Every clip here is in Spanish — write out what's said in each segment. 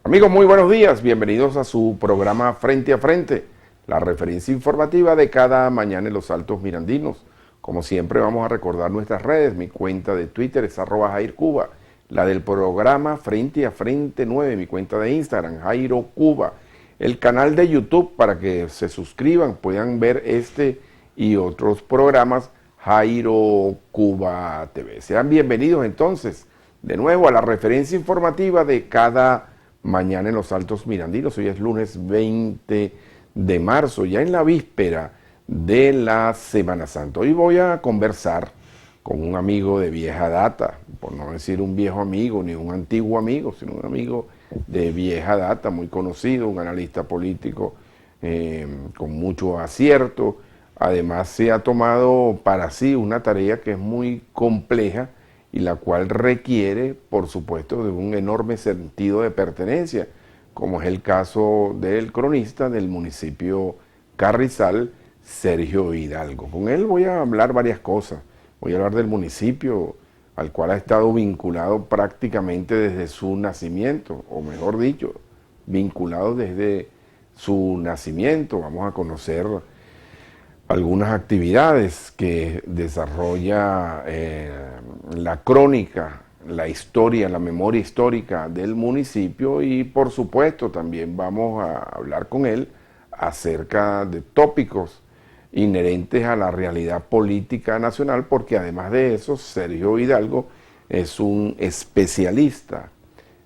Amigos, muy buenos días, bienvenidos a su programa Frente a Frente, la referencia informativa de cada mañana en los Altos Mirandinos. Como siempre vamos a recordar nuestras redes, mi cuenta de Twitter es @JairCuba, la del programa Frente a Frente 9, mi cuenta de Instagram, Jairo Cuba, el canal de YouTube para que se suscriban, puedan ver este y otros programas, Jairo Cuba TV. Sean bienvenidos entonces de nuevo a la referencia informativa de cada mañana en los Altos Mirandinos. Hoy es lunes 20 de marzo, ya en la víspera de la Semana Santa. Hoy voy a conversar con un amigo de vieja data, por no decir un viejo amigo ni un antiguo amigo, sino un amigo de vieja data, muy conocido, un analista político con mucho acierto. Además se ha tomado para sí una tarea que es muy compleja y la cual requiere, por supuesto, de un enorme sentido de pertenencia, como es el caso del cronista del municipio Carrizal, Sergio Hidalgo. Con él voy a hablar varias cosas. Voy a hablar del municipio al cual ha estado vinculado prácticamente desde su nacimiento, o mejor dicho, vinculado desde su nacimiento. Vamos a conocer algunas actividades que desarrolla la crónica, la historia, la memoria histórica del municipio y por supuesto también vamos a hablar con él acerca de tópicos inherentes a la realidad política nacional, porque además de eso Sergio Hidalgo es un especialista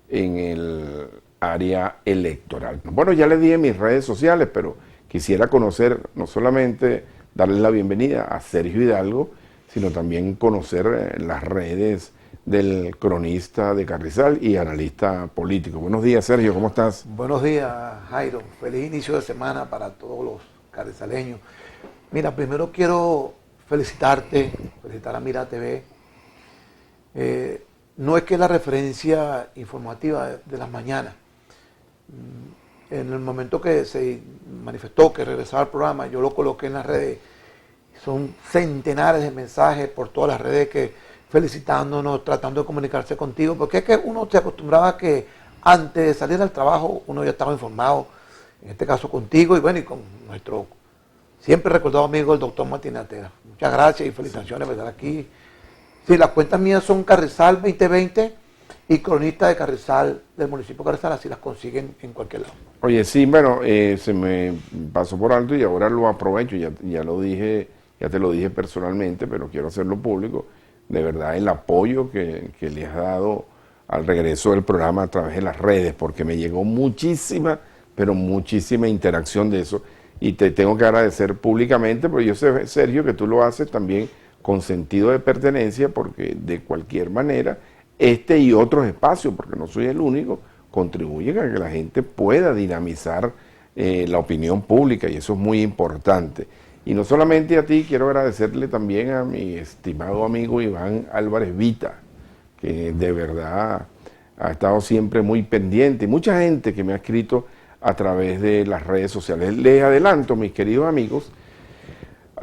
en el área electoral. Bueno, ya les dije en mis redes sociales, pero quisiera conocer, no solamente darle la bienvenida a Sergio Hidalgo, sino también conocer las redes del cronista de Carrizal y analista político. Buenos días, Sergio, ¿cómo estás? Buenos días, Jairo. Feliz inicio de semana para todos los carrizaleños. Mira, primero quiero felicitarte, felicitar a Mira TV. No es que la referencia informativa de las mañanas. En el momento que se manifestó que regresaba al programa, yo lo coloqué en las redes. Son centenares de mensajes por todas las redes que felicitándonos, tratando de comunicarse contigo, porque es que uno se acostumbraba a que antes de salir al trabajo uno ya estaba informado, en este caso contigo y bueno, y con nuestro siempre recordado amigo el doctor Martín Atera. Muchas gracias y felicitaciones por estar aquí. Sí, las cuentas mías son Carrizal 2020 y cronista de Carrizal, del municipio de Carrizal, así las consiguen en cualquier lado. Oye, sí, bueno, se me pasó por alto y ahora lo aprovecho, ya lo dije, ya te lo dije personalmente, pero quiero hacerlo público. De verdad, el apoyo que le has dado al regreso del programa a través de las redes, porque me llegó muchísima, pero muchísima interacción de eso, y te tengo que agradecer públicamente, porque yo sé, Sergio, que tú lo haces también con sentido de pertenencia, porque de cualquier manera, este y otros espacios, porque no soy el único, contribuyen a que la gente pueda dinamizar la opinión pública, y eso es muy importante. Y no solamente a ti, quiero agradecerle también a mi estimado amigo Iván Álvarez Vita, que de verdad ha estado siempre muy pendiente, y mucha gente que me ha escrito a través de las redes sociales. Les adelanto, mis queridos amigos,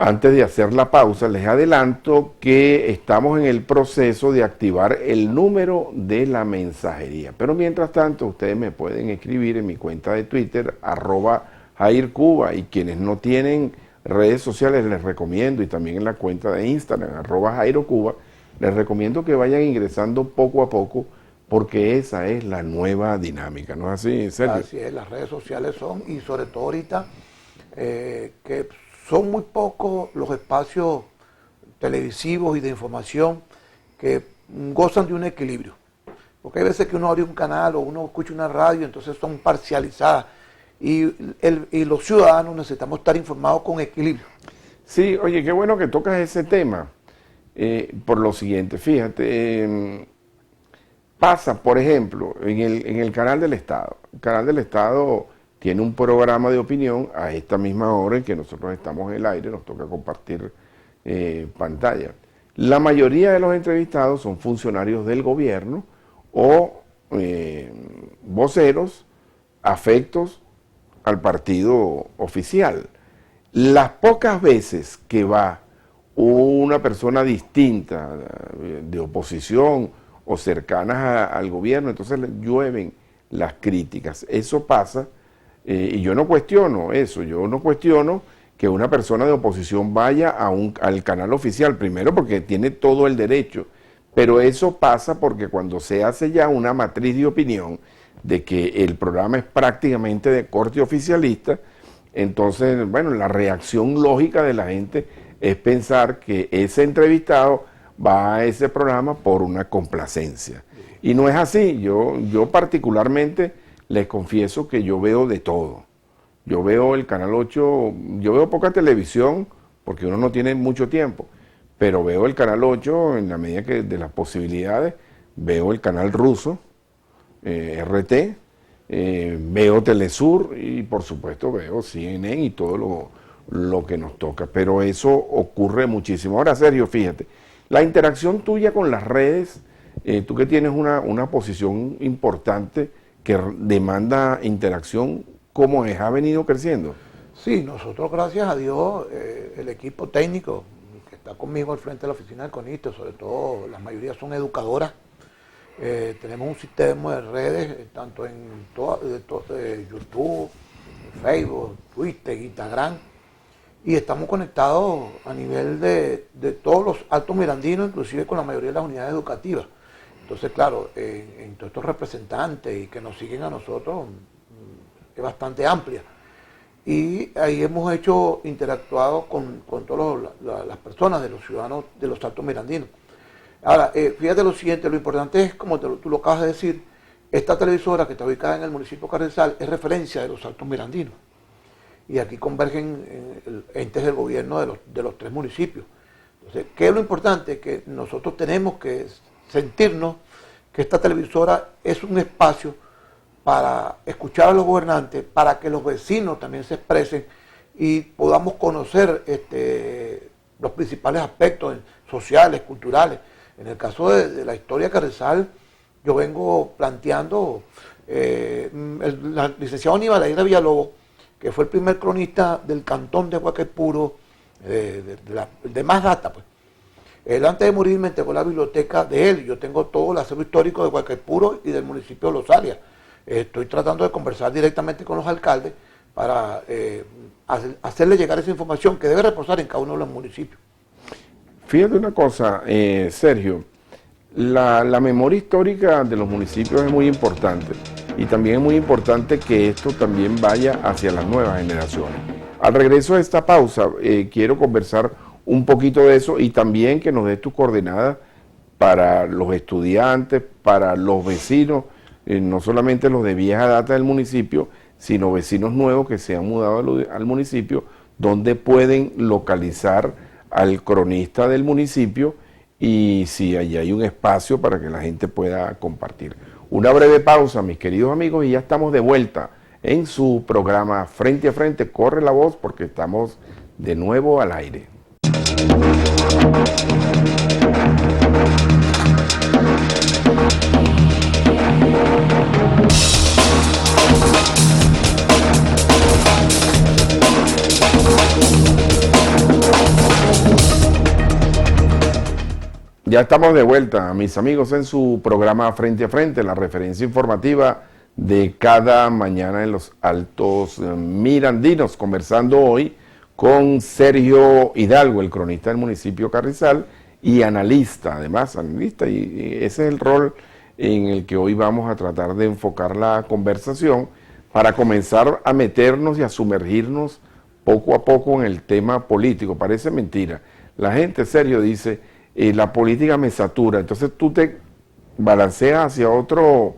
antes de hacer la pausa, les adelanto que estamos en el proceso de activar el número de la mensajería. Pero mientras tanto, ustedes me pueden escribir en mi cuenta de Twitter, @JairCuba, y quienes no tienen redes sociales les recomiendo, y también en la cuenta de Instagram, @JairoCuba, les recomiendo que vayan ingresando poco a poco, porque esa es la nueva dinámica, ¿no es así, Sergio? Así es, las redes sociales son, y sobre todo ahorita, que son muy pocos los espacios televisivos y de información que gozan de un equilibrio. Porque hay veces que uno abre un canal o uno escucha una radio, entonces son parcializadas. Y los ciudadanos necesitamos estar informados con equilibrio. Sí, oye, qué bueno que tocas ese tema, por lo siguiente, fíjate, pasa, por ejemplo, en el Canal del Estado. El Canal del Estado tiene un programa de opinión a esta misma hora en que nosotros estamos en el aire, nos toca compartir pantalla. La mayoría de los entrevistados son funcionarios del gobierno o voceros afectos al partido oficial. Las pocas veces que va una persona distinta de oposición o cercanas al gobierno, entonces llueven las críticas. Eso pasa, y yo no cuestiono eso, yo no cuestiono que una persona de oposición vaya al canal oficial, primero porque tiene todo el derecho, pero eso pasa porque cuando se hace ya una matriz de opinión de que el programa es prácticamente de corte oficialista, entonces, bueno, la reacción lógica de la gente es pensar que ese entrevistado va a ese programa por una complacencia. Y no es así. Yo particularmente les confieso que yo veo de todo. Yo veo el Canal 8, yo veo poca televisión porque uno no tiene mucho tiempo, pero veo el Canal 8 en la medida que de las posibilidades, veo el canal ruso, RT, veo Telesur y por supuesto veo CNN y todo lo que nos toca, pero eso ocurre muchísimo. Ahora, Sergio, fíjate, la interacción tuya con las redes, tú que tienes una posición importante que demanda interacción, ¿cómo es? ¿Ha venido creciendo? Sí, nosotros gracias a Dios, el equipo técnico que está conmigo al frente de la oficina del CONISTE, sobre todo la mayoría son educadoras. Tenemos un sistema de redes, tanto en YouTube, Facebook, Twitter, Instagram, y estamos conectados a nivel de todos los altos mirandinos, inclusive con la mayoría de las unidades educativas. Entonces, claro, en todos estos representantes y que nos siguen a nosotros es bastante amplia. Y ahí hemos interactuado con todas las personas, de los ciudadanos de los altos mirandinos. Ahora, fíjate lo siguiente, lo importante es, como tú lo acabas de decir, esta televisora que está ubicada en el municipio de Carrizal es referencia de los altos mirandinos. Y aquí convergen entes del gobierno de los tres municipios. Entonces, ¿qué es lo importante? Que nosotros tenemos que sentirnos que esta televisora es un espacio para escuchar a los gobernantes, para que los vecinos también se expresen y podamos conocer los principales aspectos sociales, culturales. En el caso de la historia de Carrizal, yo vengo planteando, el licenciado Aníbal Aguirre Villalobos, que fue el primer cronista del cantón de Guaycaipuro, de más data, pues. Él antes de morir me entregó la biblioteca de él. Yo tengo todo el acervo histórico de Guaycaipuro y del municipio de Los Arias. Estoy tratando de conversar directamente con los alcaldes para hacerle llegar esa información que debe reposar en cada uno de los municipios. Fíjate una cosa, Sergio, la memoria histórica de los municipios es muy importante y también es muy importante que esto también vaya hacia las nuevas generaciones. Al regreso de esta pausa, quiero conversar un poquito de eso y también que nos des tus coordenadas para los estudiantes, para los vecinos, no solamente los de vieja data del municipio, sino vecinos nuevos que se han mudado al municipio, donde pueden localizar al cronista del municipio y si allí hay un espacio para que la gente pueda compartir. Una breve pausa, mis queridos amigos, y ya estamos de vuelta en su programa Frente a Frente. Corre la voz porque estamos de nuevo al aire. Ya estamos de vuelta, mis amigos, en su programa Frente a Frente, la referencia informativa de cada mañana en los Altos Mirandinos, conversando hoy con Sergio Hidalgo, el cronista del municipio Carrizal y analista, además, analista, y ese es el rol en el que hoy vamos a tratar de enfocar la conversación para comenzar a meternos y a sumergirnos poco a poco en el tema político. Parece mentira. La gente, Sergio, dice, la política me satura, entonces tú te balanceas hacia otro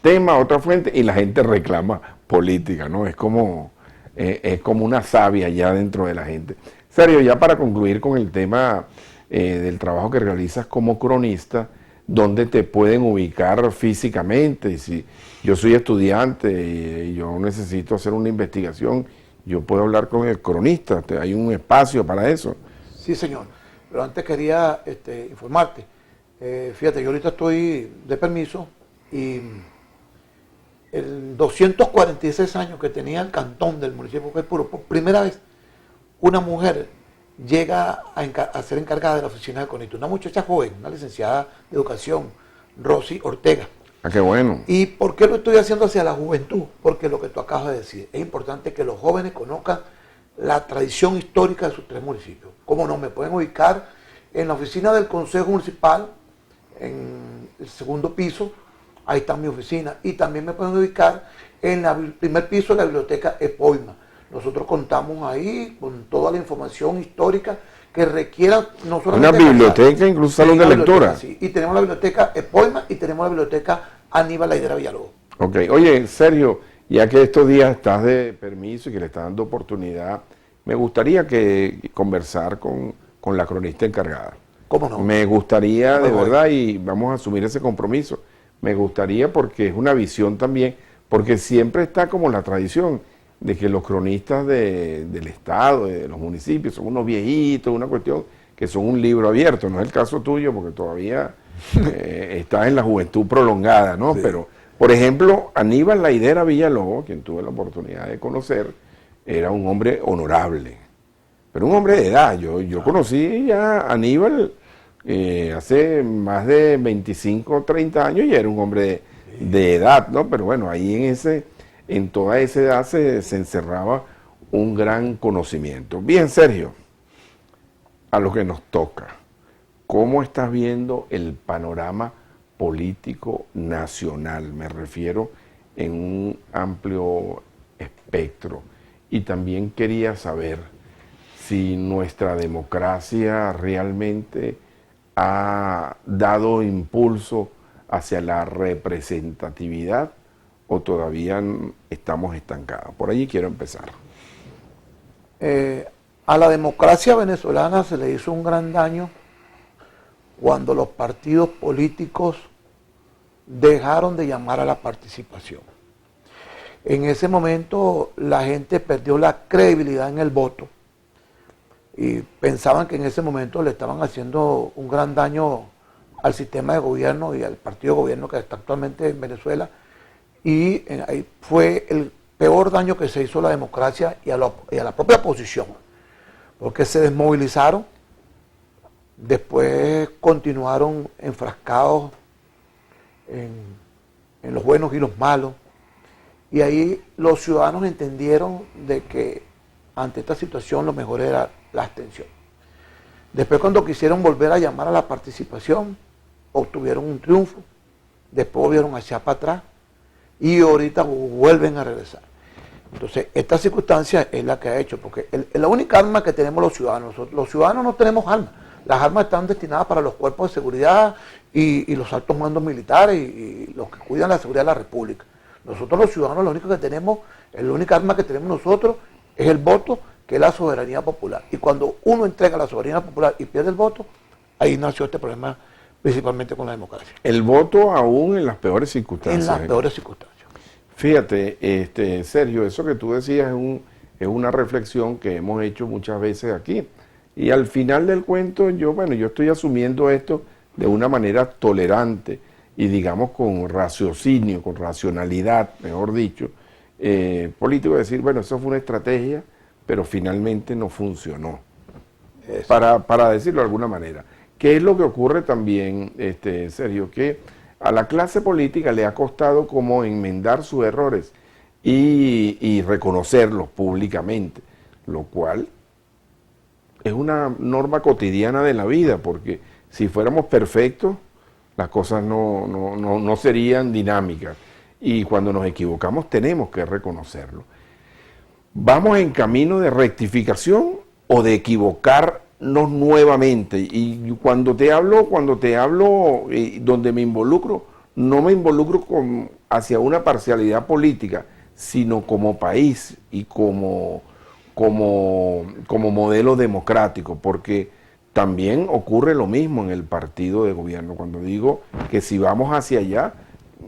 tema, otra fuente, y la gente reclama política, ¿no? Es como una savia ya dentro de la gente. Sergio, ya para concluir con el tema del trabajo que realizas como cronista, ¿dónde te pueden ubicar físicamente? Y si yo soy estudiante y yo necesito hacer una investigación, yo puedo hablar con el cronista, ¿hay un espacio para eso? Sí, señor, pero antes quería informarte. Fíjate, yo ahorita estoy de permiso y en 246 años que tenía el cantón del municipio de Guaycaipuro, por primera vez una mujer llega a ser encargada de la oficina del CONISTE, una muchacha joven, una licenciada de educación, Rosy Ortega. Ah, qué bueno. ¿Y por qué lo estoy haciendo hacia la juventud? Porque lo que tú acabas de decir, es importante que los jóvenes conozcan la tradición histórica de sus tres municipios. ¿Cómo no? Me pueden ubicar en la oficina del Consejo Municipal, en el segundo piso, ahí está mi oficina, y también me pueden ubicar en el primer piso de la biblioteca Epoima. Nosotros contamos ahí con toda la información histórica que requiera no solamente... Una biblioteca, incluso salón de lectura. Sí. Y tenemos la biblioteca Epoima y tenemos la biblioteca Aníbal La Higuera Villalobos. Ok, oye, Sergio, ya que estos días estás de permiso y que le estás dando oportunidad, me gustaría que conversar con la cronista encargada. ¿Cómo no? Me gustaría, de verdad, y vamos a asumir ese compromiso, me gustaría porque es una visión también, porque siempre está como la tradición de que los cronistas del Estado, de los municipios, son unos viejitos, una cuestión que son un libro abierto. No es el caso tuyo porque todavía estás en la juventud prolongada, ¿no? Sí. Pero, por ejemplo, Aníbal La Higuera Villalobos, quien tuve la oportunidad de conocer, era un hombre honorable, pero un hombre de edad. Yo conocí ya a Aníbal hace más de 25 o 30 años y era un hombre de edad, ¿no? Pero bueno, ahí en toda esa edad se encerraba un gran conocimiento. Bien, Sergio, a lo que nos toca, ¿cómo estás viendo el panorama político nacional? Me refiero en un amplio espectro. Y también quería saber si nuestra democracia realmente ha dado impulso hacia la representatividad o todavía estamos estancados. Por allí quiero empezar. A la democracia venezolana se le hizo un gran daño cuando los partidos políticos dejaron de llamar a la participación. En ese momento la gente perdió la credibilidad en el voto y pensaban que en ese momento le estaban haciendo un gran daño al sistema de gobierno y al partido de gobierno que está actualmente en Venezuela, y ahí fue el peor daño que se hizo a la democracia y a la propia oposición, porque se desmovilizaron, después continuaron enfrascados en los buenos y los malos, y ahí los ciudadanos entendieron de que ante esta situación lo mejor era la abstención. Después, cuando quisieron volver a llamar a la participación, obtuvieron un triunfo, después volvieron a echar para atrás y ahorita vuelven a regresar. Entonces, esta circunstancia es la que ha hecho, porque la única arma que tenemos los ciudadanos no tenemos armas. Las armas están destinadas para los cuerpos de seguridad y los altos mandos militares y los que cuidan la seguridad de la República. Nosotros los ciudadanos lo único que tenemos, la única arma que tenemos nosotros es el voto, que es la soberanía popular. Y cuando uno entrega la soberanía popular y pierde el voto, ahí nació este problema principalmente con la democracia. El voto aún en las peores circunstancias. En las peores circunstancias. Fíjate, Sergio, eso que tú decías es una reflexión que hemos hecho muchas veces aquí. Y al final del cuento, yo estoy asumiendo esto de una manera tolerante y digamos con raciocinio, con racionalidad, mejor dicho, político, decir, bueno, eso fue una estrategia, pero finalmente no funcionó. Para decirlo de alguna manera. ¿Qué es lo que ocurre también, Sergio? Que a la clase política le ha costado como enmendar sus errores y reconocerlos públicamente, lo cual es una norma cotidiana de la vida, porque si fuéramos perfectos, las cosas no serían dinámicas. Y cuando nos equivocamos tenemos que reconocerlo. ¿Vamos en camino de rectificación o de equivocarnos nuevamente? Y cuando te hablo, donde me involucro, no me involucro hacia una parcialidad política, sino como país y como modelo democrático, porque también ocurre lo mismo en el partido de gobierno. Cuando digo que si vamos hacia allá,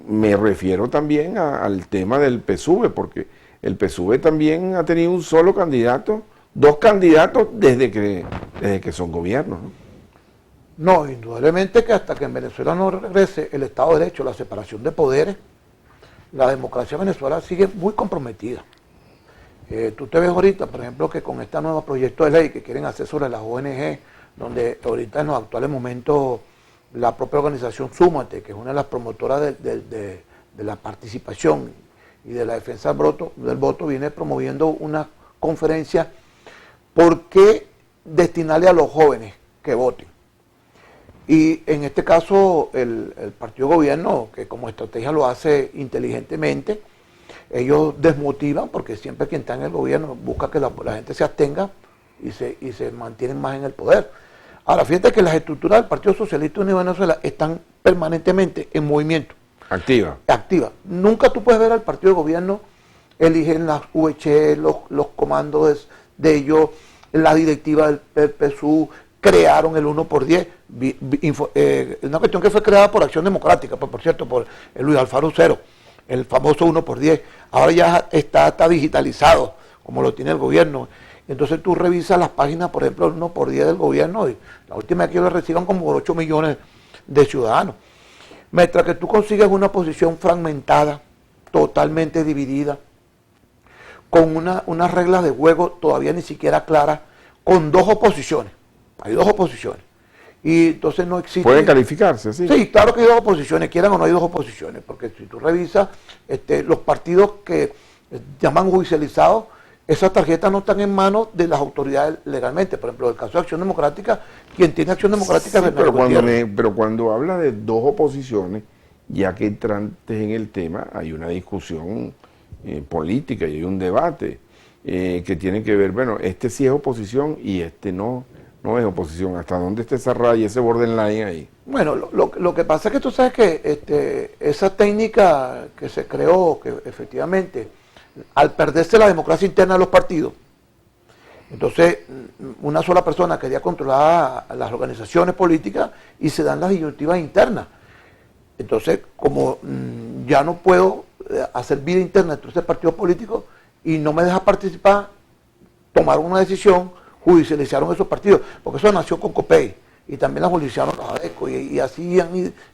me refiero también al tema del PSUV, porque el PSUV también ha tenido un solo candidato, dos candidatos desde que son gobiernos, ¿no? No, indudablemente que hasta que en Venezuela no regrese el Estado de Derecho, la separación de poderes, la democracia venezolana sigue muy comprometida. Tú te ves ahorita, por ejemplo, que con este nuevo proyecto de ley que quieren hacer sobre las ONG, donde ahorita en los actuales momentos la propia organización Súmate, que es una de las promotoras de la participación y de la defensa del voto, viene promoviendo una conferencia ¿por qué destinarle a los jóvenes que voten? Y en este caso el partido gobierno, que como estrategia lo hace inteligentemente, ellos desmotivan porque siempre quien está en el gobierno busca que la gente se abstenga y se mantienen más en el poder. Ahora, fíjate que las estructuras del Partido Socialista Unido de Venezuela están permanentemente en movimiento. Activa. Nunca tú puedes ver al partido de gobierno, eligen las VH, los comandos de ellos, la directiva del PSU, crearon el 1x10, una cuestión que fue creada por Acción Democrática, pues, por cierto, por Luis Alfaro Cero, el famoso 1x10, ahora ya está digitalizado, como lo tiene el gobierno. Entonces tú revisas las páginas, por ejemplo, el 1x10 del gobierno, y la última vez que lo reciban como 8 millones de ciudadanos. Mientras que tú consigues una posición fragmentada, totalmente dividida, con unas reglas de juego todavía ni siquiera claras, con dos oposiciones. Hay dos oposiciones. Y entonces no existe... ¿Pueden calificarse, sí? Sí, claro que hay dos oposiciones, quieran o no hay dos oposiciones, porque si tú revisas los partidos que llaman judicializados, esas tarjetas no están en manos de las autoridades legalmente. Por ejemplo, en el caso de Acción Democrática, quien tiene Acción Democrática es Bernardo Gutiérrez. Pero cuando habla de dos oposiciones, ya que entrantes en el tema, hay una discusión política y hay un debate que tiene que ver, bueno, este sí es oposición y este no es oposición. ¿Hasta dónde está esa raya, ese borderline ahí? Bueno, lo que pasa es que tú sabes que esa técnica que se creó, que efectivamente, al perderse la democracia interna de los partidos, entonces una sola persona quería controlar a las organizaciones políticas y se dan las disyuntivas internas. Entonces, como ya no puedo hacer vida interna entre ese partido político y no me deja participar, tomaron una decisión, judicializaron esos partidos, porque eso nació con COPEI y también la judicializaron los ADECO y así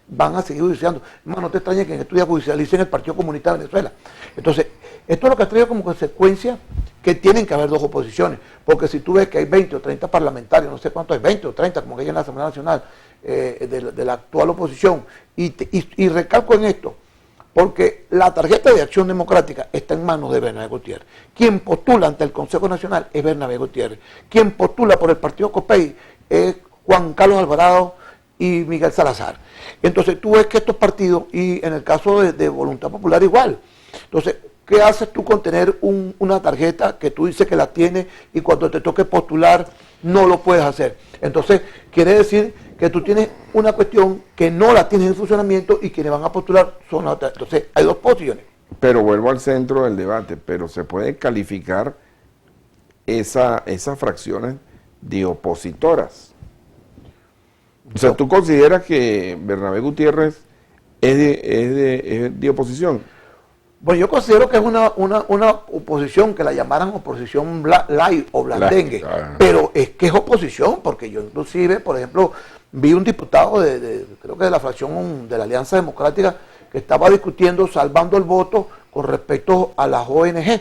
van a seguir judicializando. Hermano, no te extrañe que en estos días judicialicen el Partido Comunista de Venezuela. Entonces, esto es lo que ha traído como consecuencia que tienen que haber dos oposiciones, porque si tú ves que hay 20 o 30 parlamentarios, no sé cuántos hay, 20 o 30, como que hay en la Asamblea Nacional, de la actual oposición, y recalco en esto, porque la tarjeta de Acción Democrática está en manos de Bernabé Gutiérrez. Quien postula ante el Consejo Nacional es Bernabé Gutiérrez. Quien postula por el partido COPEI es Juan Carlos Alvarado y Miguel Salazar. Entonces tú ves que estos partidos, y en el caso de Voluntad Popular igual, entonces, ¿qué haces tú con tener una tarjeta que tú dices que la tienes y cuando te toque postular no lo puedes hacer? Entonces, quiere decir que tú tienes una cuestión que no la tienes en funcionamiento y quienes van a postular son las otras. Entonces, hay dos posiciones. Pero vuelvo al centro del debate, pero se puede calificar esas fracciones de opositoras. O sea, ¿tú consideras que Bernabé Gutiérrez es de oposición? Bueno, yo considero que es una oposición, que la llamaran oposición light o blandengue, pero es que es oposición, porque yo inclusive, por ejemplo, vi un diputado creo que de la fracción de la Alianza Democrática que estaba discutiendo, salvando el voto con respecto a las ONG,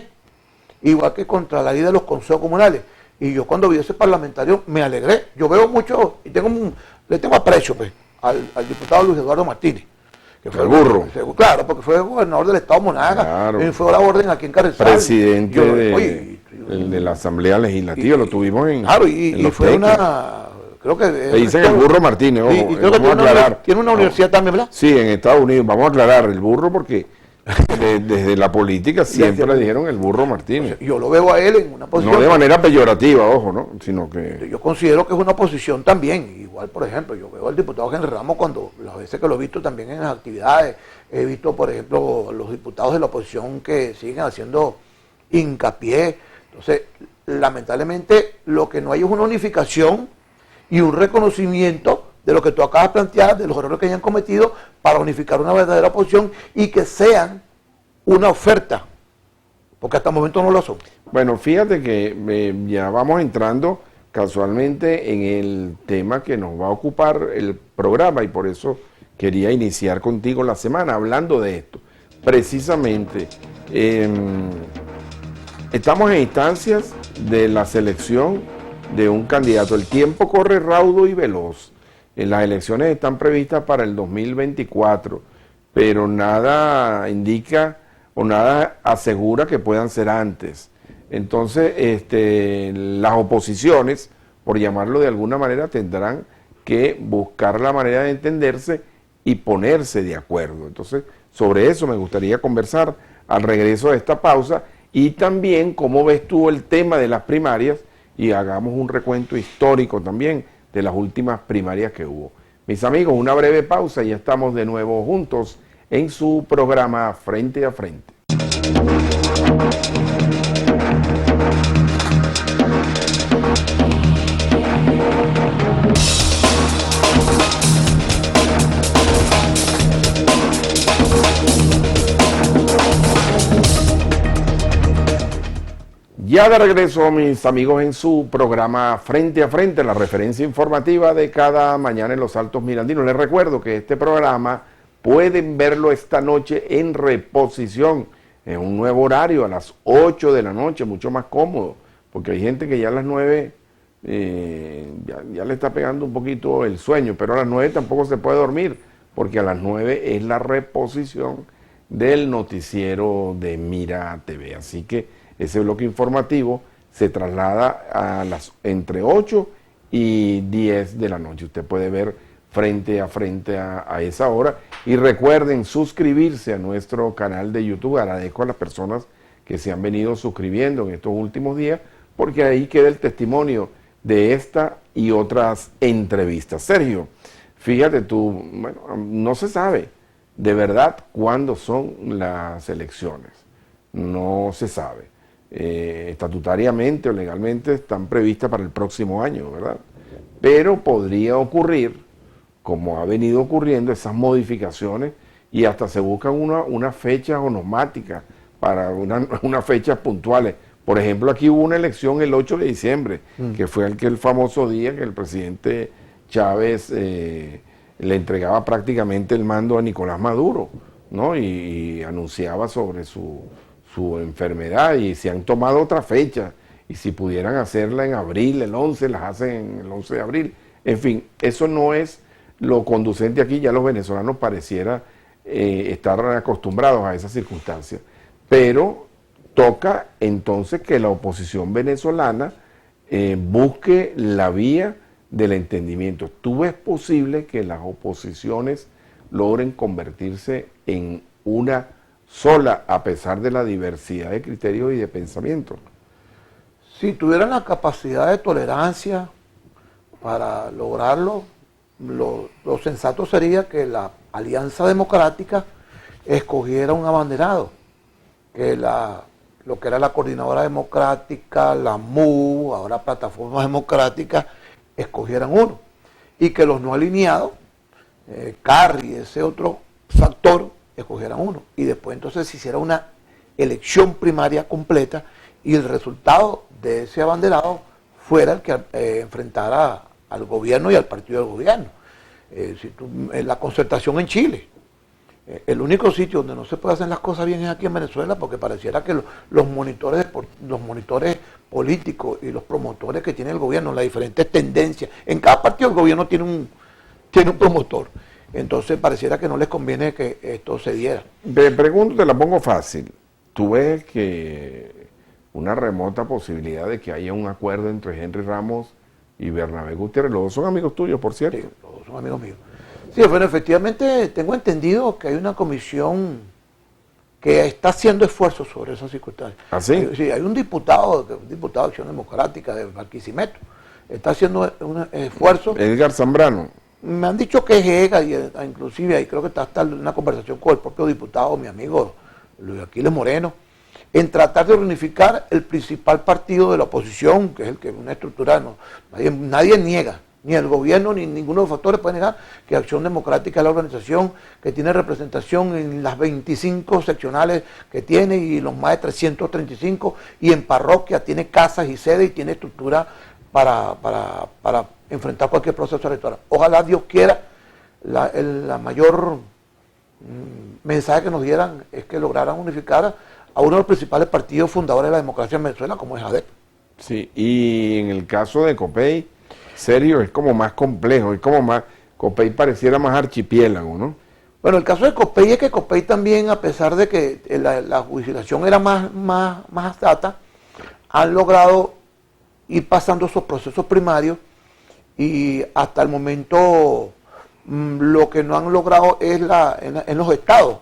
igual que contra la ley de los consejos comunales. Y yo cuando vi ese parlamentario me alegré. Yo veo mucho, y le tengo aprecio pues, al diputado Luis Eduardo Martínez. Que fue el burro. Claro, porque fue gobernador del estado Monaga, claro. fue a la orden aquí en Carrizal. Presidente de la Asamblea Legislativa, lo tuvimos en claro, y fue una... Creo que le dicen el burro Martínez, ojo, y creo que tiene una universidad también, ¿verdad? Sí, en Estados Unidos. Vamos a aclarar el burro porque desde la política siempre le dijeron el burro Martínez. Yo lo veo a él en una posición... No de manera peyorativa, ojo, ¿no? Sino que... Yo considero que es una posición también. Igual, por ejemplo, yo veo al diputado Henry Ramos cuando, las veces que lo he visto también en las actividades, he visto, por ejemplo, los diputados de la oposición que siguen haciendo hincapié. Entonces, lamentablemente, lo que no hay es una unificación y un reconocimiento de lo que tú acabas de plantear, de los errores que hayan cometido, para unificar una verdadera oposición y que sean una oferta, porque hasta el momento no lo son. Bueno, fíjate que ya vamos entrando casualmente en el tema que nos va a ocupar el programa y por eso quería iniciar contigo la semana hablando de esto. Precisamente, estamos en instancias de la selección de un candidato. El tiempo corre raudo y veloz. Las elecciones están previstas para el 2024, pero nada indica o nada asegura que puedan ser antes. Entonces, las oposiciones, por llamarlo de alguna manera, tendrán que buscar la manera de entenderse y ponerse de acuerdo. Entonces, sobre eso me gustaría conversar al regreso de esta pausa, y también cómo ves tú el tema de las primarias, y hagamos un recuento histórico también de las últimas primarias que hubo. Mis amigos, una breve pausa y ya estamos de nuevo juntos en su programa Frente a Frente. Ya de regreso, mis amigos, en su programa Frente a Frente, la referencia informativa de cada mañana en los Altos Mirandinos. Les recuerdo que este programa pueden verlo esta noche en reposición, en un nuevo horario, a las 8 de la noche, mucho más cómodo, porque hay gente que ya a las 9 ya le está pegando un poquito el sueño, pero a las 9 tampoco se puede dormir, porque a las 9 es la reposición del noticiero de Mira TV. Así que ese bloque informativo se traslada a las entre 8 y 10 de la noche. Usted puede ver Frente a Frente a esa hora. Y recuerden suscribirse a nuestro canal de YouTube. Agradezco a las personas que se han venido suscribiendo en estos últimos días, porque ahí queda el testimonio de esta y otras entrevistas. Sergio, fíjate tú, bueno, no se sabe de verdad cuándo son las elecciones. No se sabe. Estatutariamente o legalmente están previstas para el próximo año, ¿verdad? Pero podría ocurrir, como ha venido ocurriendo, esas modificaciones, y hasta se buscan unas fechas onomáticas para unas fechas puntuales. Por ejemplo, aquí hubo una elección el 8 de diciembre, que fue el famoso día que el presidente Chávez le entregaba prácticamente el mando a Nicolás Maduro, ¿no? Y anunciaba sobre su enfermedad, y se han tomado otras fechas, y si pudieran hacerla en abril, el 11, las hacen el 11 de abril. En fin, eso no es lo conducente aquí. Ya los venezolanos pareciera estar acostumbrados a esas circunstancias, pero toca entonces que la oposición venezolana busque la vía del entendimiento. ¿Tú ves posible que las oposiciones logren convertirse en una sola, a pesar de la diversidad de criterios y de pensamiento? Si tuvieran la capacidad de tolerancia para lograrlo, lo sensato sería que la Alianza Democrática escogiera un abanderado, que lo que era la Coordinadora Democrática, la MU, ahora Plataforma Democrática, escogieran uno, y que los no alineados, Carri, ese otro factor, escogieran uno, y después entonces se hiciera una elección primaria completa, y el resultado de ese abanderado fuera el que enfrentara al gobierno y al partido del gobierno. La concertación en Chile, el único sitio donde no se puede hacer las cosas bien es aquí en Venezuela, porque pareciera que los monitores políticos y los promotores que tiene el gobierno, las diferentes tendencias, en cada partido el gobierno tiene un promotor. Entonces pareciera que no les conviene que esto se diera. Te pregunto, te la pongo fácil. ¿Tú ves que una remota posibilidad de que haya un acuerdo entre Henry Ramos y Bernabé Gutiérrez? Los dos son amigos tuyos, por cierto. Sí, los dos son amigos míos. Sí, bueno, efectivamente tengo entendido que hay una comisión que está haciendo esfuerzos sobre esas circunstancias. ¿Ah, sí? Sí, hay un diputado de Acción Democrática de Barquisimeto, está haciendo un esfuerzo. Edgar Zambrano. Me han dicho que es EGA, y inclusive ahí creo que está hasta una conversación con el propio diputado, mi amigo Luis Aquiles Moreno, en tratar de reunificar el principal partido de la oposición, que es el que una estructura, nadie niega, ni el gobierno ni ninguno de los factores puede negar que Acción Democrática es la organización que tiene representación en las 25 seccionales que tiene y los más de 335, y en parroquia tiene casas y sedes y tiene estructura para enfrentar cualquier proceso electoral. Ojalá Dios quiera, la mayor mensaje que nos dieran es que lograran unificar a uno de los principales partidos fundadores de la democracia en Venezuela, como es ADEP. Sí, y en el caso de Copey, serio, es como más complejo, es como más, Copey pareciera más archipiélago, ¿no? Bueno, el caso de Copey es que Copey también, a pesar de que la judicialización era más data, han logrado ir pasando esos procesos primarios y hasta el momento lo que no han logrado es en los estados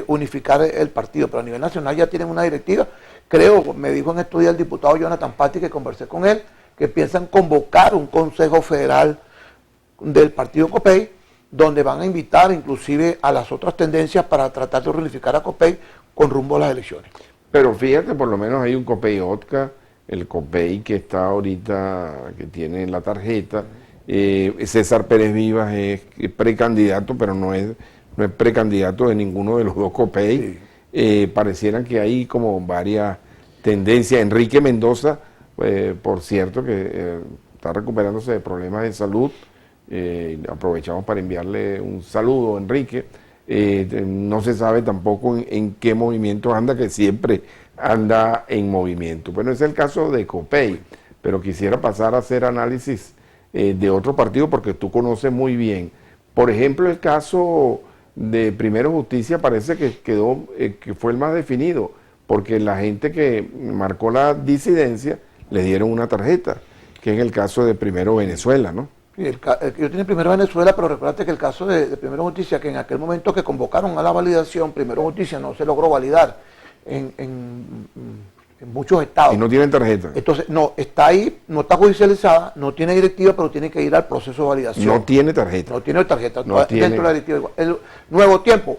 unificar el partido, pero a nivel nacional ya tienen una directiva. Creo, me dijo en estos días el diputado Jonathan Patti, que conversé con él, que piensan convocar un consejo federal del partido Copey, donde van a invitar inclusive a las otras tendencias para tratar de reunificar a Copey con rumbo a las elecciones. Pero fíjate, por lo menos hay un Copey Otca, el Copey que está ahorita, que tiene la tarjeta. César Pérez Vivas es precandidato, pero no es precandidato de ninguno de los dos Copey. Sí. Parecieran que hay como varias tendencias. Enrique Mendoza, por cierto, que está recuperándose de problemas de salud. Aprovechamos para enviarle un saludo a Enrique. No se sabe tampoco en qué movimiento anda, que siempre anda en movimiento. Bueno, ese es el caso de Copey, pero quisiera pasar a hacer análisis de otro partido porque tú conoces muy bien. Por ejemplo, el caso de Primero Justicia parece que quedó, que fue el más definido, porque la gente que marcó la disidencia le dieron una tarjeta, que es el caso de Primero Venezuela, ¿no? Sí, yo tiene Primero Venezuela, pero recuerda que el caso de Primero Justicia, que en aquel momento que convocaron a la validación, Primero Justicia no se logró validar en muchos estados. Y no tienen tarjeta. Entonces, no, está ahí, no está judicializada, no tiene directiva, pero tiene que ir al proceso de validación. No tiene tarjeta. No tiene tarjeta, no tiene. Dentro de la directiva. El Nuevo Tiempo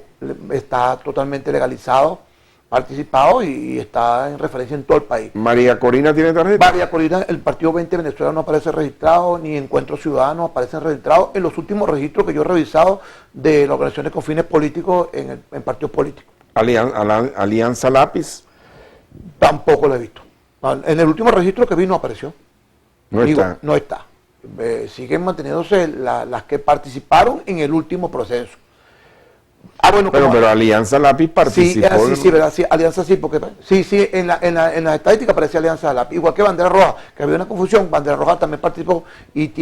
está totalmente legalizado, participado y está en referencia en todo el país. ¿María Corina tiene tarjeta? María Corina, el Partido 20 de Venezuela no aparece registrado, ni Encuentro Ciudadano aparecen registrados en los últimos registros que yo he revisado de las organizaciones con fines políticos en partidos políticos. Alianza Lápiz. Tampoco lo he visto. En el último registro que vi no apareció. No está. No está. Siguen manteniéndose las que participaron en el último proceso. Bueno, pero Alianza Lápiz participó. Sí, ¿verdad? Sí, Alianza sí, porque sí, en las estadísticas aparece Alianza Lápiz, igual que Bandera Roja, que había una confusión, Bandera Roja también participó.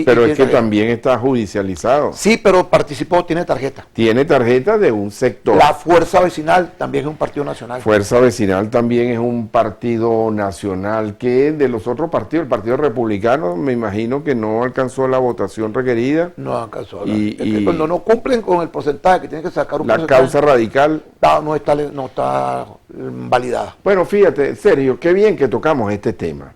Pero es que también está judicializado. Sí, pero participó, tiene tarjeta. Tiene tarjeta de un sector. La Fuerza Vecinal también es un partido nacional. Fuerza Vecinal también es un partido nacional, que de los otros partidos, el Partido Republicano, me imagino que no alcanzó la votación requerida. No alcanzó. Y cuando no cumplen con el porcentaje que tienen que sacar un porcentaje. La causa radical no está validada. Bueno, fíjate, Sergio, qué bien que tocamos este tema,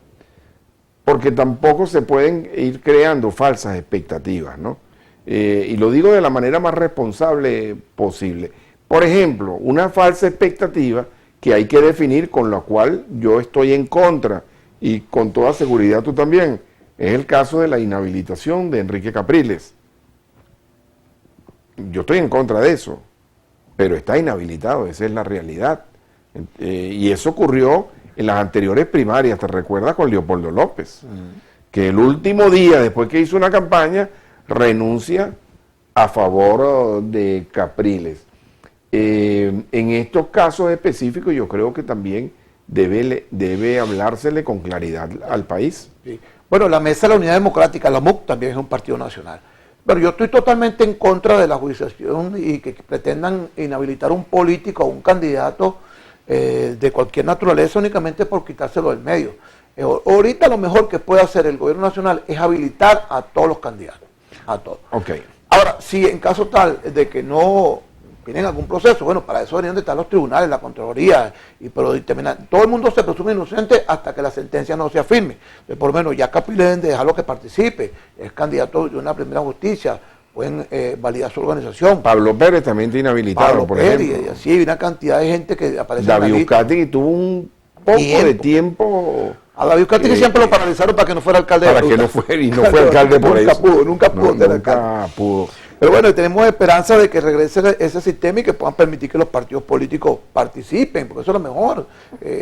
porque tampoco se pueden ir creando falsas expectativas, ¿no? Y lo digo de la manera más responsable posible. Por ejemplo, una falsa expectativa que hay que definir, con la cual yo estoy en contra, y con toda seguridad tú también, es el caso de la inhabilitación de Enrique Capriles. Yo estoy en contra de eso, pero está inhabilitado, esa es la realidad. Y eso ocurrió en las anteriores primarias, ¿te recuerdas? Con Leopoldo López, que el último día, después que hizo una campaña, renuncia a favor de Capriles. En estos casos específicos yo creo que también debe hablársele con claridad al país. Sí. Bueno, la Mesa de la Unidad Democrática, la MUC, también es un partido nacional. Pero yo estoy totalmente en contra de la judicialización y que pretendan inhabilitar a un político o un candidato de cualquier naturaleza únicamente por quitárselo del medio. Ahorita lo mejor que puede hacer el gobierno nacional es habilitar a todos los candidatos, a todos. Okay. Ahora, si en caso tal de que no tienen algún proceso, bueno, para eso deberían de estar los tribunales, la Contraloría, pero todo el mundo se presume inocente hasta que la sentencia no sea firme. Entonces, por lo menos ya Capriles deben de dejarlo que participe, es candidato de una primera justicia, pueden validar su organización. Pablo Pérez también está inhabilitado, Pablo por Pérez, ejemplo. Y así hay una cantidad de gente que aparece David en la lista. Uzcategui tuvo un poco de tiempo. A David Uzcategui siempre lo paralizaron para que no fuera alcalde de Para que no fuera, y no fue alcalde por eso. Nunca pudo. Pero bueno, tenemos esperanza de que regrese ese sistema y que puedan permitir que los partidos políticos participen, porque eso es lo mejor.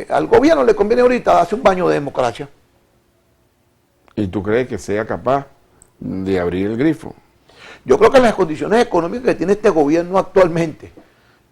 Al gobierno le conviene ahorita darse un baño de democracia. ¿Y tú crees que sea capaz de abrir el grifo? Yo creo que las condiciones económicas que tiene este gobierno actualmente,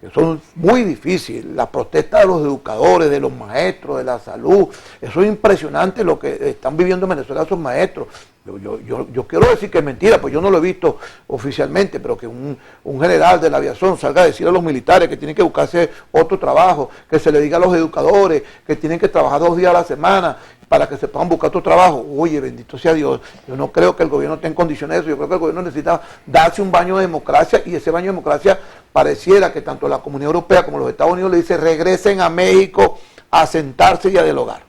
que son muy difíciles, la protesta de los educadores, de los maestros, de la salud, eso es impresionante lo que están viviendo en Venezuela esos maestros. Yo quiero decir que es mentira, pues yo no lo he visto oficialmente, pero que un general de la aviación salga a decir a los militares que tienen que buscarse otro trabajo, que se le diga a los educadores que tienen que trabajar 2 días a la semana para que se puedan buscar otro trabajo. Oye, bendito sea Dios, yo no creo que el gobierno esté en condiciones de eso, yo creo que el gobierno necesita darse un baño de democracia, y ese baño de democracia pareciera que tanto la Comunidad Europea como los Estados Unidos le dicen regresen a México a sentarse y a dialogar.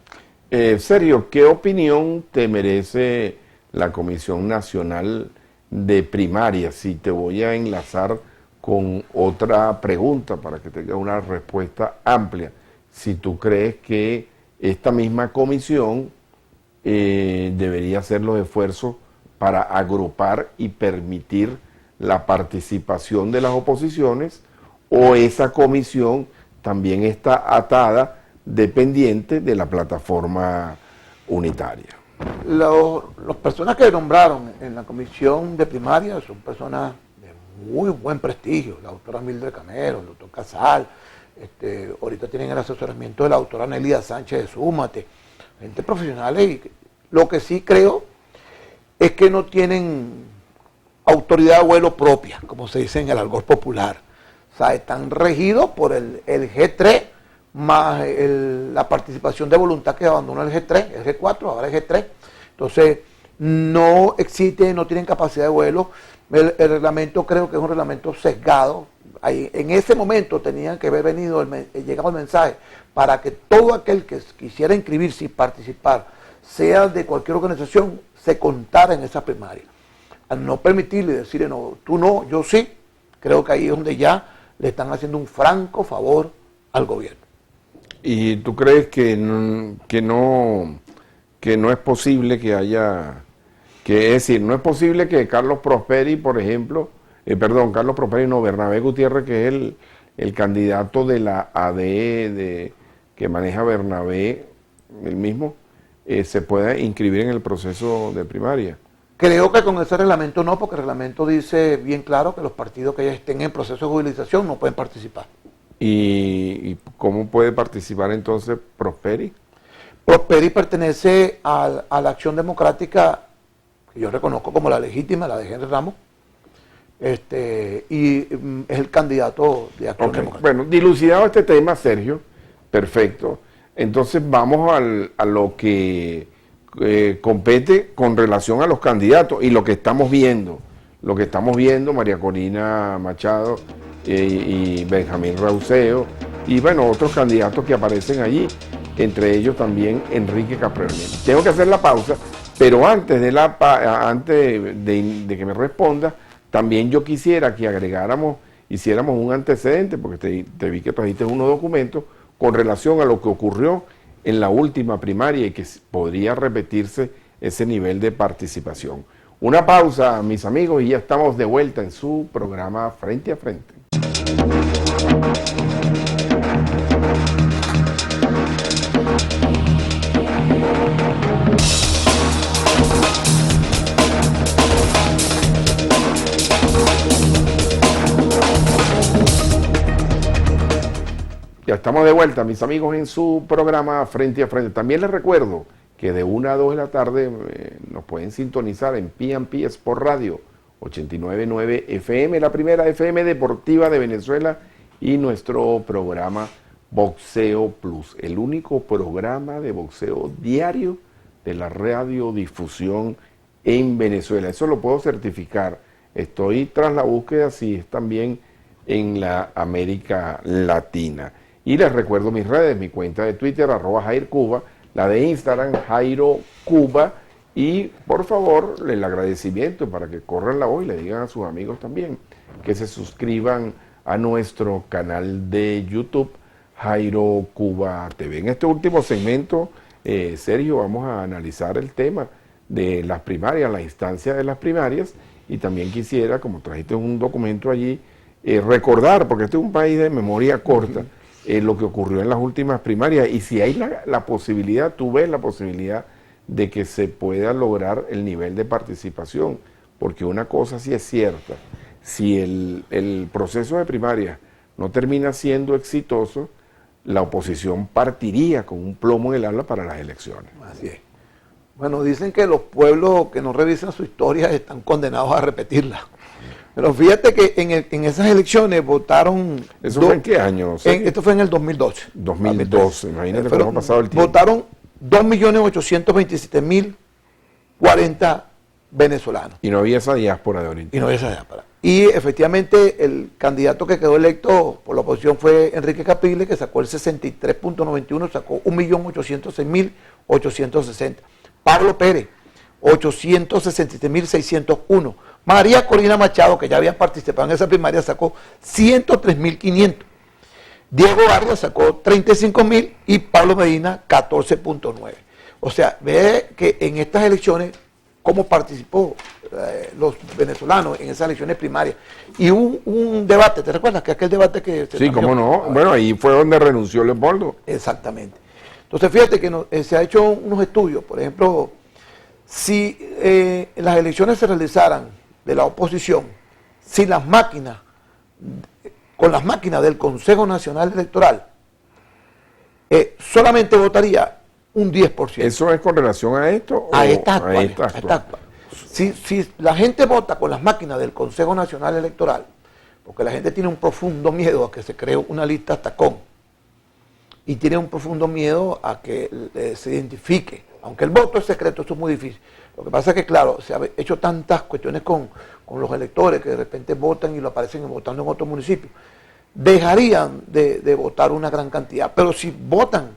Sergio, ¿qué opinión te merece la Comisión Nacional de Primaria? Si te voy a enlazar con otra pregunta para que tengas una respuesta amplia. Si tú crees que esta misma comisión debería hacer los esfuerzos para agrupar y permitir la participación de las oposiciones, o esa comisión también está atada, dependiente de la plataforma unitaria. Las personas que nombraron en la comisión de primaria son personas de muy buen prestigio, la doctora Mildred Camero, el doctor Casal, ahorita tienen el asesoramiento de la doctora Nelida Sánchez de Súmate, gente profesionales, y lo que sí creo es que no tienen autoridad de vuelo propia, como se dice en el argot popular. O sea, están regidos por el G3, más la participación de voluntad que abandonó el G3, el G4, ahora el G3. Entonces, no existe, no tienen capacidad de vuelo. El reglamento creo que es un reglamento sesgado. Ahí, en ese momento tenía que haber llegado el mensaje para que todo aquel que quisiera inscribirse y participar, sea de cualquier organización, se contara en esa primaria. Al no permitirle decirle, no, tú no, yo sí, creo que ahí es donde ya le están haciendo un franco favor al gobierno. ¿Y tú crees que no es posible que haya, es decir, no es posible que Carlos Prosperi, por ejemplo, Carlos Prosperi no, Bernabé Gutiérrez, que es el candidato de la ADE que maneja Bernabé, el mismo, se pueda inscribir en el proceso de primaria? Creo que con ese reglamento no, porque el reglamento dice bien claro que los partidos que ya estén en proceso de judicialización no pueden participar. ¿Y cómo puede participar entonces Prosperi? Prosperi pertenece a la Acción Democrática, que yo reconozco como la legítima, la de Henry Ramos, y es el candidato de Acción Democrática. Bueno, dilucidado este tema, Sergio, perfecto. Entonces vamos a lo que compete con relación a los candidatos y lo que estamos viendo. Lo que estamos viendo, María Corina Machado y Benjamín Rauseo, y bueno, otros candidatos que aparecen allí, entre ellos también Enrique Capriles. Tengo que hacer la pausa, pero antes de que me responda, también yo quisiera que hiciéramos un antecedente, porque te vi que trajiste unos documentos con relación a lo que ocurrió en la última primaria y que podría repetirse ese nivel de participación. Una pausa, mis amigos, y ya estamos de vuelta en su programa Frente a Frente. Ya estamos de vuelta, mis amigos, en su programa Frente a Frente. También les recuerdo que de 1 a 2 de la tarde nos pueden sintonizar en P&P Sport Radio 89.9 FM, la primera FM deportiva de Venezuela, y nuestro programa Boxeo Plus, el único programa de boxeo diario de la radiodifusión en Venezuela. Eso lo puedo certificar. Estoy tras la búsqueda si es también en la América Latina. Y les recuerdo mis redes, mi cuenta de Twitter, @JairCuba, la de Instagram, Jairo Cuba, y por favor, el agradecimiento para que corran la voz y le digan a sus amigos también que se suscriban a nuestro canal de YouTube, Jairo Cuba TV. En este último segmento, Sergio, vamos a analizar el tema de las primarias, la instancia de las primarias, y también quisiera, como trajiste un documento allí, recordar, porque este es un país de memoria corta, lo que ocurrió en las últimas primarias, y si hay la posibilidad, tú ves la posibilidad de que se pueda lograr el nivel de participación, porque una cosa sí es cierta, si el proceso de primaria no termina siendo exitoso, la oposición partiría con un plomo en el ala para las elecciones. Así es. Bueno, dicen que los pueblos que no revisan su historia están condenados a repetirla. Pero fíjate que en esas elecciones votaron... ¿Eso fue en qué año? Esto fue en el 2012. 2012, imagínate cómo ha pasado el tiempo. Votaron 2.827.040 venezolanos. Y no había esa diáspora de ahorita. Y no había esa diáspora. Y efectivamente el candidato que quedó electo por la oposición fue Enrique Capriles, que sacó el 63.91, sacó 1.806.860. Pablo Pérez, 867.601. María Corina Machado, que ya había participado en esa primaria, sacó 103.500. Diego Arias sacó 35.000 y Pablo Medina 14.9. O sea, ve que en estas elecciones, cómo participó los venezolanos en esas elecciones primarias. Y hubo un debate, ¿te recuerdas? Que aquel debate que... Sí, cómo no. Bueno, ahí fue donde renunció Leopoldo. Exactamente. Entonces, fíjate que se ha hecho unos estudios, por ejemplo, si las elecciones se realizaran de la oposición, si las máquinas, con las máquinas del Consejo Nacional Electoral, solamente votaría un 10%. ¿Eso es con relación a esto? A esta actual. Si la gente vota con las máquinas del Consejo Nacional Electoral, porque la gente tiene un profundo miedo a que se cree una lista tacón, y tiene un profundo miedo a que se identifique, aunque el voto es secreto, eso es muy difícil. Lo que pasa es que, claro, se han hecho tantas cuestiones con los electores que de repente votan y lo aparecen votando en otro municipio. Dejarían de votar una gran cantidad, pero si votan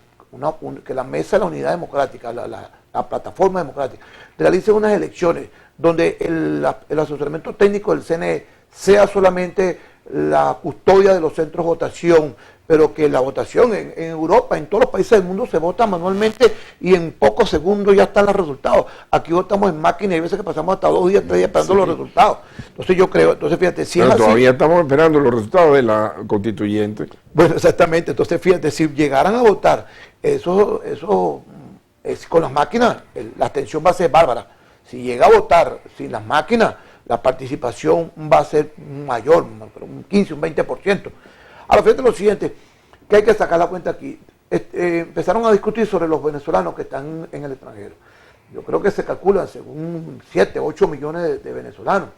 que la Mesa de la Unidad Democrática, la plataforma democrática, realice unas elecciones donde el asesoramiento técnico del CNE sea solamente la custodia de los centros de votación, pero que la votación en Europa, en todos los países del mundo, se vota manualmente y en pocos segundos ya están los resultados. Aquí votamos en máquina y hay veces que pasamos hasta 2 días, 3 días esperando los resultados. Entonces yo creo, fíjate, si pero es así, todavía estamos esperando los resultados de la constituyente. Bueno, exactamente. Entonces fíjate, si llegaran a votar eso con las máquinas, la abstención va a ser bárbara. Si llega a votar sin las máquinas, la participación va a ser mayor, un 15, un 20%. Ahora, fíjate lo siguiente, que hay que sacar la cuenta aquí. Empezaron a discutir sobre los venezolanos que están en el extranjero. Yo creo que se calculan, según 7, 8 millones de venezolanos.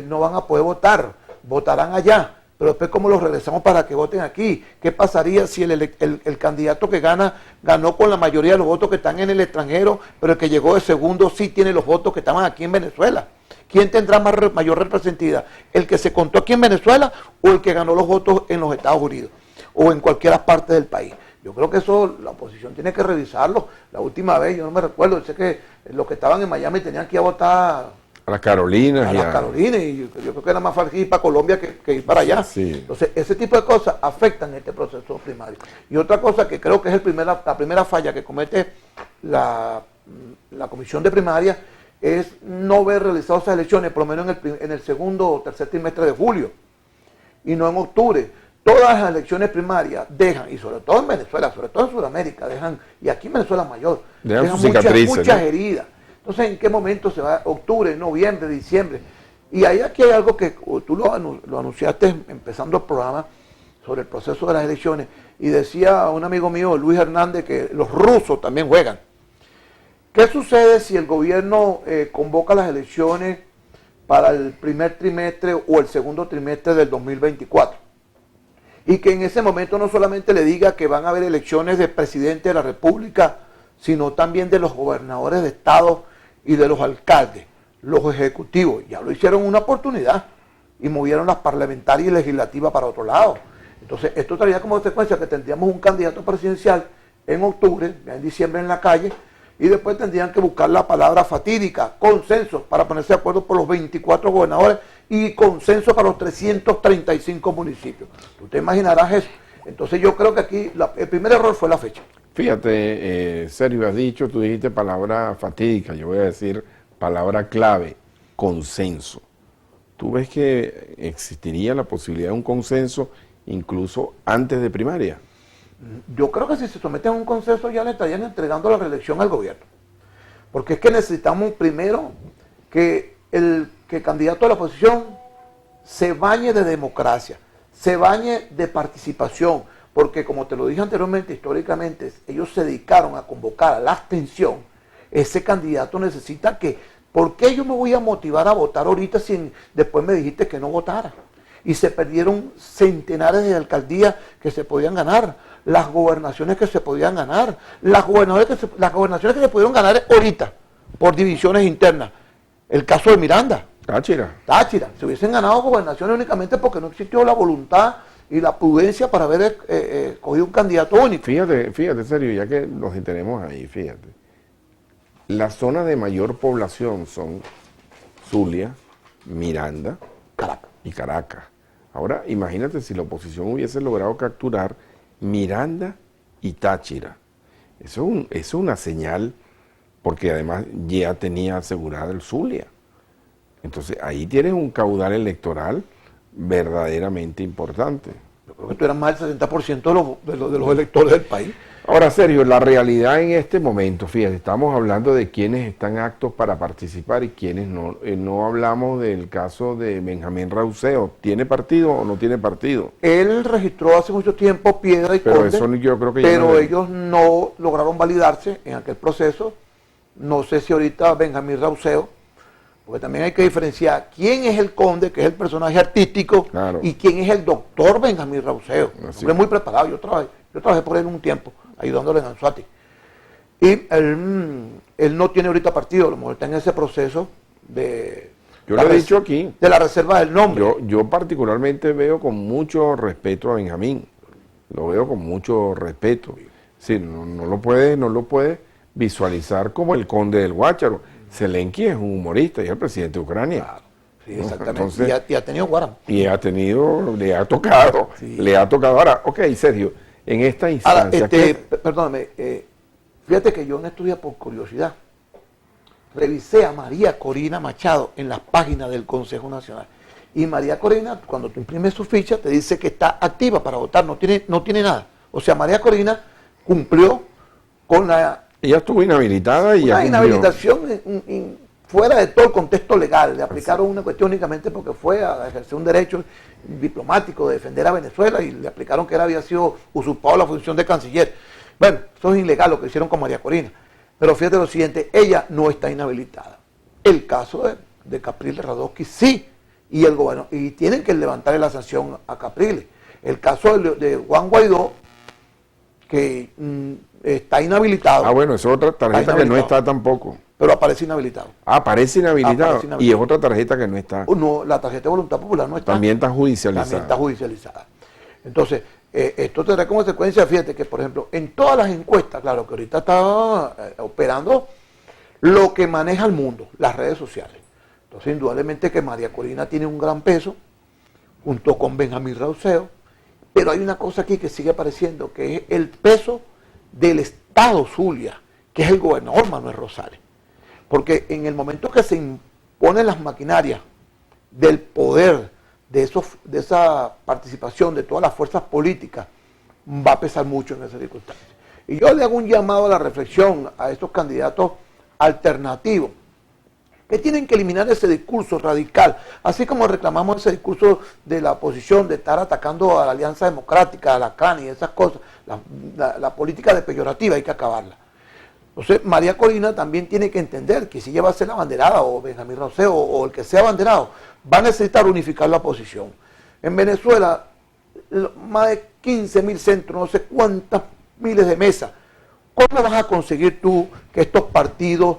No van a poder votar, votarán allá, pero después cómo los regresamos para que voten aquí. ¿Qué pasaría si el candidato que ganó con la mayoría de los votos que están en el extranjero, pero el que llegó de segundo sí tiene los votos que estaban aquí en Venezuela? ¿Quién tendrá mayor representatividad? ¿El que se contó aquí en Venezuela o el que ganó los votos en los Estados Unidos o en cualquier parte del país? Yo creo que eso la oposición tiene que revisarlo. La última vez, yo no me recuerdo, sé que los que estaban en Miami tenían que ir a votar a las Carolinas. A las Carolinas, y yo creo que era más fácil ir para Colombia que ir para allá. Sí. Entonces, ese tipo de cosas afectan este proceso primario. Y otra cosa que creo que es la primera falla que comete la comisión de primaria es no haber realizado esas elecciones, por lo menos en el segundo o tercer trimestre de julio, y no en octubre. Todas las elecciones primarias dejan, y sobre todo en Venezuela, sobre todo en Sudamérica, y aquí en Venezuela mayor, dejan muchas heridas. Entonces, ¿en qué momento se va? Octubre, noviembre, diciembre. Y aquí hay algo que tú lo anunciaste empezando el programa sobre el proceso de las elecciones, y decía un amigo mío, Luis Hernández, que los rusos también juegan. ¿Qué sucede si el gobierno convoca las elecciones para el primer trimestre o el segundo trimestre del 2024? Y que en ese momento no solamente le diga que van a haber elecciones de presidente de la República, sino también de los gobernadores de estado y de los alcaldes, los ejecutivos. Ya lo hicieron una oportunidad y movieron las parlamentarias y legislativas para otro lado. Entonces, esto traería como consecuencia que tendríamos un candidato presidencial en octubre, ya en diciembre en la calle, y después tendrían que buscar la palabra fatídica, consenso, para ponerse de acuerdo por los 24 gobernadores y consenso para los 335 municipios. Tú te imaginarás eso. Entonces yo creo que aquí el primer error fue la fecha. Fíjate, Sergio, has dicho, tú dijiste palabra fatídica, yo voy a decir palabra clave, consenso. ¿Tú ves que existiría la posibilidad de un consenso incluso antes de primaria? Yo creo que si se someten a un consenso ya le estarían entregando la reelección al gobierno. Porque es que necesitamos primero que el candidato a la oposición se bañe de democracia, se bañe de participación, porque como te lo dije anteriormente, históricamente, ellos se dedicaron a convocar a la abstención ese candidato necesita que, ¿por qué yo me voy a motivar a votar ahorita si después me dijiste que no votara? Y se perdieron centenares de alcaldías que se podían ganar, las gobernaciones que se podían ganar, las gobernaciones que se pudieron ganar ahorita por divisiones internas. El caso de Miranda. Táchira. Se hubiesen ganado gobernaciones únicamente porque no existió la voluntad y la prudencia para haber escogido un candidato único. Fíjate, serio, ya que nos detenemos ahí, fíjate. Las zonas de mayor población son Zulia, Miranda y Caracas. Ahora, imagínate si la oposición hubiese logrado capturar Miranda y Táchira. Eso es una señal, porque además ya tenía asegurada el Zulia. Entonces, ahí tienes un caudal electoral verdaderamente importante. Yo creo que tú eras más del 60% de los electores del país. Ahora, Sergio, la realidad en este momento, fíjate, estamos hablando de quienes están aptos para participar y quienes no. No hablamos del caso de Benjamín Rauseo. ¿Tiene partido o no tiene partido? Él registró hace mucho tiempo Piedra y pero Conde, eso yo creo que pero ellos no lograron validarse en aquel proceso. No sé si ahorita Benjamín Rauseo, porque también hay que diferenciar quién es el Conde, que es el personaje artístico, claro, y quién es el doctor Benjamín Rauseo. Porque es muy preparado, yo trabajé por él un tiempo, ayudándole en Anzoátegui. Y él no tiene ahorita partido, a lo mejor está en ese proceso de... Yo lo he dicho aquí. De la reserva del nombre. Yo particularmente veo con mucho respeto a Benjamín. Lo veo con mucho respeto. Sí, no lo puede visualizar como el Conde del Guácharo. Zelensky es un humorista y es el presidente de Ucrania. Claro, sí, exactamente. Entonces, y ha tenido guarda. Le ha tocado. Sí. Le ha tocado. Ahora, ok, Sergio, en esta instancia... Perdóname, fíjate que yo en estos días, por curiosidad, revisé a María Corina Machado en las páginas del Consejo Nacional. Y María Corina, cuando tú imprimes su ficha, te dice que está activa para votar, no tiene nada. O sea, María Corina cumplió con la... Ella estuvo inhabilitada y una inhabilitación fuera de todo el contexto legal. Le aplicaron una cuestión únicamente porque fue a ejercer un derecho diplomático de defender a Venezuela y le aplicaron que él había sido usurpado la función de canciller. Bueno, eso es ilegal lo que hicieron con María Corina. Pero fíjate lo siguiente, ella no está inhabilitada. El caso de Capriles Radosky sí, y el gobierno, y tienen que levantarle la sanción a Capriles. El caso de Juan Guaidó, que está inhabilitado. Ah, bueno, es otra tarjeta que no está tampoco. Pero aparece inhabilitado. Ah, aparece inhabilitado. Y es otra tarjeta que no está. No, la tarjeta de Voluntad Popular no está. También está judicializada. También está judicializada. Entonces, esto tendrá como consecuencia, fíjate que, por ejemplo, en todas las encuestas, claro que ahorita está operando lo que maneja el mundo, las redes sociales. Entonces, indudablemente que María Corina tiene un gran peso, junto con Benjamín Rauseo, pero hay una cosa aquí que sigue apareciendo, que es el peso del Estado Zulia, que es el gobernador Manuel Rosales. Porque en el momento que se imponen las maquinarias del poder, de esa participación de todas las fuerzas políticas, va a pesar mucho en esa circunstancia. Y yo le hago un llamado a la reflexión a estos candidatos alternativos, que tienen que eliminar ese discurso radical, así como reclamamos ese discurso de la oposición de estar atacando a la Alianza Democrática, a la CAN y esas cosas, la política de peyorativa hay que acabarla. Entonces María Corina también tiene que entender que si ella va a ser la abanderada, o Benjamín Rauseo, o el que sea abanderado, va a necesitar unificar la posición. En Venezuela, más de 15.000 centros, no sé cuántas miles de mesas. ¿Cómo vas a conseguir tú que estos partidos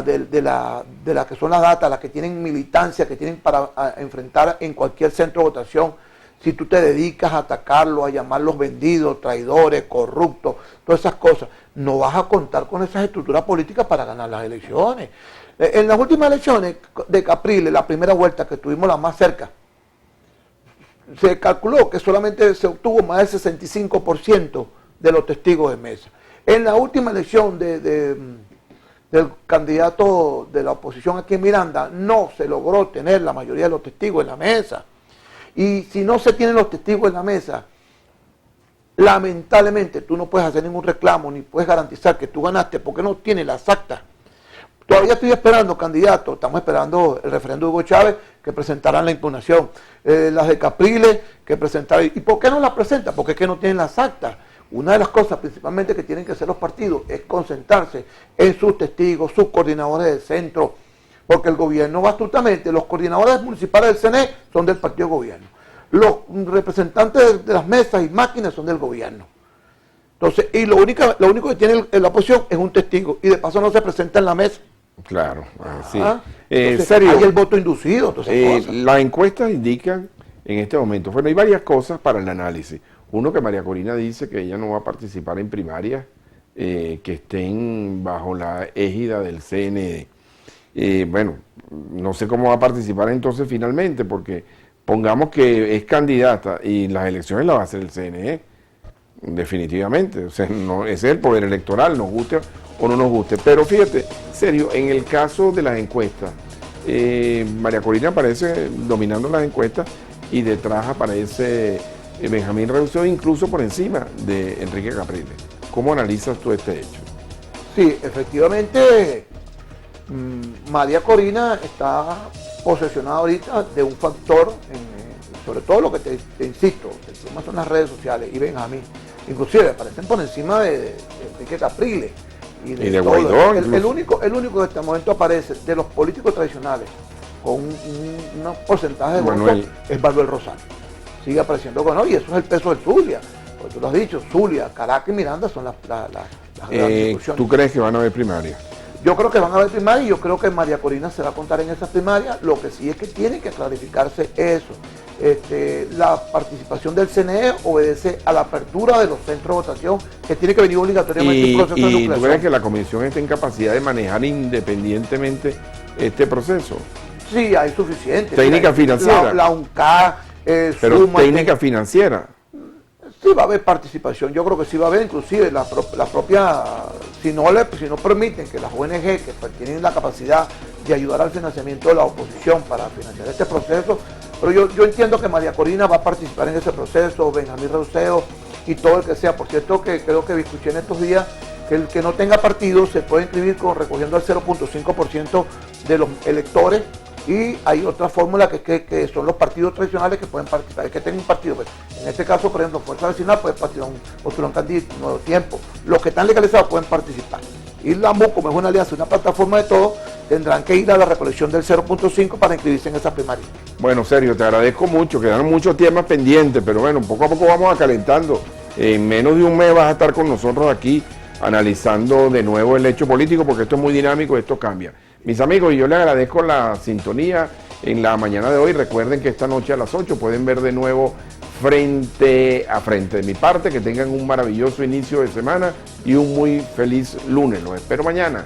de la que son las datas, las que tienen militancia, que tienen para enfrentar en cualquier centro de votación, si tú te dedicas a atacarlos, a llamarlos vendidos, traidores, corruptos, todas esas cosas, no vas a contar con esas estructuras políticas para ganar las elecciones? En las últimas elecciones de Capriles, la primera vuelta que tuvimos la más cerca, se calculó que solamente se obtuvo más del 65% de los testigos de mesa. En la última elección del candidato de la oposición aquí en Miranda, no se logró tener la mayoría de los testigos en la mesa. Y si no se tienen los testigos en la mesa, lamentablemente tú no puedes hacer ningún reclamo, ni puedes garantizar que tú ganaste, porque no tienes las actas. Todavía estoy esperando candidatos, estamos esperando el referendo de Hugo Chávez, que presentarán la impugnación, las de Capriles, que presentarán. ¿Y por qué no las presentan? Porque es que no tienen las actas. una de las cosas principalmente que tienen que hacer los partidos es concentrarse en sus testigos, sus coordinadores del centro, porque el gobierno va astutamente, los coordinadores municipales del CNE son del partido gobierno, los representantes de las mesas y máquinas son del gobierno. Entonces, y lo único que tiene la oposición es un testigo, y de paso no se presenta en la mesa. Claro, sí. Entonces, Sergio, hay el voto inducido. las encuestas indican en este momento, bueno, hay varias cosas para el análisis. Uno, que María Corina dice que ella no va a participar en primarias que estén bajo la égida del CNE. Bueno, no sé cómo va a participar entonces finalmente, porque pongamos que es candidata y las elecciones las va a hacer el CNE, definitivamente. O sea, no, ese es el poder electoral, nos guste o no nos guste. Pero fíjate, serio, en el caso de las encuestas, María Corina aparece dominando las encuestas y detrás aparece Benjamín Reuseo, incluso por encima de Enrique Capriles. ¿Cómo analizas tú este hecho? Sí, efectivamente, María Corina está posesionada ahorita de un factor, sobre todo lo que te insisto, el tema son las redes sociales y Benjamín, inclusive aparecen por encima de Enrique Capriles y de Guaidó. El único que en este momento aparece de los políticos tradicionales con un porcentaje de votos es Manuel Rosario. Sigue apareciendo con y eso es el peso del Zulia. Porque tú lo has dicho, Zulia, Caracas y Miranda son las grandes discusiones. ¿Tú crees que van a haber primarias? Yo creo que van a haber primarias y yo creo que María Corina se va a contar en esas primarias. Lo que sí es que tiene que clarificarse eso. La participación del CNE obedece a la apertura de los centros de votación, que tiene que venir obligatoriamente un proceso de nucleación. ¿Y tú crees que la comisión está en capacidad de manejar independientemente este proceso? Sí, hay suficiente. ¿Técnica financiera? La UNCAD, pero Suma, técnica financiera. Sí va a haber participación, yo creo que sí va a haber, inclusive la propia, si no permiten que las ONG que tienen la capacidad de ayudar al financiamiento de la oposición para financiar este proceso, pero yo entiendo que María Corina va a participar en ese proceso, Benjamín Reuseo y todo el que sea. Por cierto, que creo que escuché en estos días que el que no tenga partido se puede inscribir recogiendo el 0.5% de los electores. Y hay otra fórmula que son los partidos tradicionales que pueden participar. El que tenga un partido, pues, en este caso, por ejemplo, Fuerza Vecinal puede postular un candidato, Nuevo Tiempo. Los que están legalizados pueden participar. Y la MU, como es una alianza, una plataforma de todo, tendrán que ir a la recolección del 0.5 para inscribirse en esas primarias. Bueno, Sergio, te agradezco mucho. Quedaron muchos temas pendientes, pero bueno, poco a poco vamos acalentando. En menos de un mes vas a estar con nosotros aquí analizando de nuevo el hecho político, porque esto es muy dinámico, esto cambia. Mis amigos, y yo les agradezco la sintonía en la mañana de hoy. Recuerden que esta noche a las 8 pueden ver de nuevo Frente a Frente. De mi parte, que tengan un maravilloso inicio de semana y un muy feliz lunes. Los espero mañana.